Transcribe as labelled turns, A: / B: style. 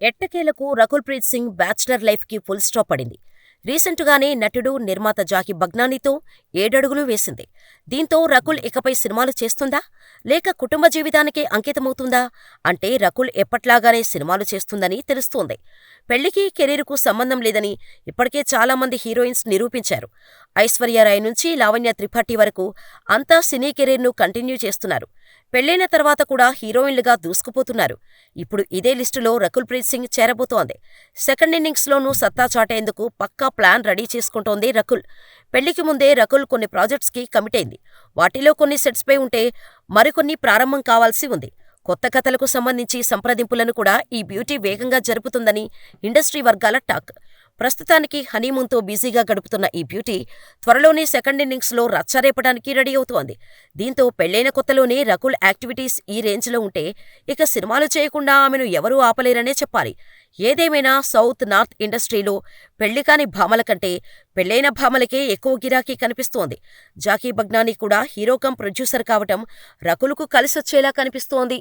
A: ఎట్టకేలకు రకుల్ ప్రీత్ సింగ్ బ్యాచ్లర్ లైఫ్కి full stop పడింది. రీసెంటుగానే నటుడు, నిర్మాత జాకీ బగ్నానీతో 7 అడుగులు వేసింది. దీంతో రకుల్ ఇకపై సినిమాలు చేస్తుందా? లేక కుటుంబ జీవితానికే అంకితమవుతుందా? అంటే రకుల్ ఎప్పట్లాగానే సినిమాలు చేస్తుందని తెలుస్తోంది. పెళ్లికి, కెరీర్కు సంబంధం లేదని ఇప్పటికే చాలామంది హీరోయిన్స్ నిరూపించారు. ఐశ్వర్యారాయ్ నుంచి లావణ్య త్రిపాఠి వరకు అంతా సినీ కెరీర్ను కంటిన్యూ చేస్తున్నారు. పెళ్లైన తర్వాత కూడా హీరోయిన్లుగా దూసుకుపోతున్నారు. ఇప్పుడు ఇదే లిస్టులో రకుల్ ప్రీత్ సింగ్ చేరబోతోంది. సెకండ్ ఇన్నింగ్స్లోనూ సత్తా చాటేందుకు పక్కా ప్లాన్ రెడీ చేసుకుంటోంది రకుల్. పెళ్లికి ముందే రకుల్ కొన్ని ప్రాజెక్ట్స్కి కమిటైంది. వాటిలో కొన్ని సెట్స్పై ఉంటే మరికొన్ని ప్రారంభం కావాల్సి ఉంది. కొత్త కథలకు సంబంధించి సంప్రదింపులను కూడా ఈ బ్యూటీ వేగంగా జరుపుతుందని ఇండస్ట్రీ వర్గాల టాక్. ప్రస్తుతానికి హనీమూన్తో బిజీగా గడుపుతున్న ఈ బ్యూటీ త్వరలోనే సెకండ్ ఇన్నింగ్స్లో రచ్చరేపడానికి రెడీ అవుతోంది. దీంతో పెళ్లైన కొత్తలోనే రకుల్ యాక్టివిటీస్ ఈ రేంజ్లో ఉంటే ఇక సినిమాలు చేయకుండా ఆమెను ఎవరూ ఆపలేరనే చెప్పాలి. ఏదేమైనా సౌత్, నార్త్ ఇండస్ట్రీలో పెళ్లికాని భామల కంటే పెళ్లైన భామలకే ఎక్కువ గిరాకీ కనిపిస్తోంది. జాకీ బగ్నానీ కూడా హీరో కమ్ ప్రొడ్యూసర్ కావటం రకుల్కు కలిసొచ్చేలా కనిపిస్తోంది.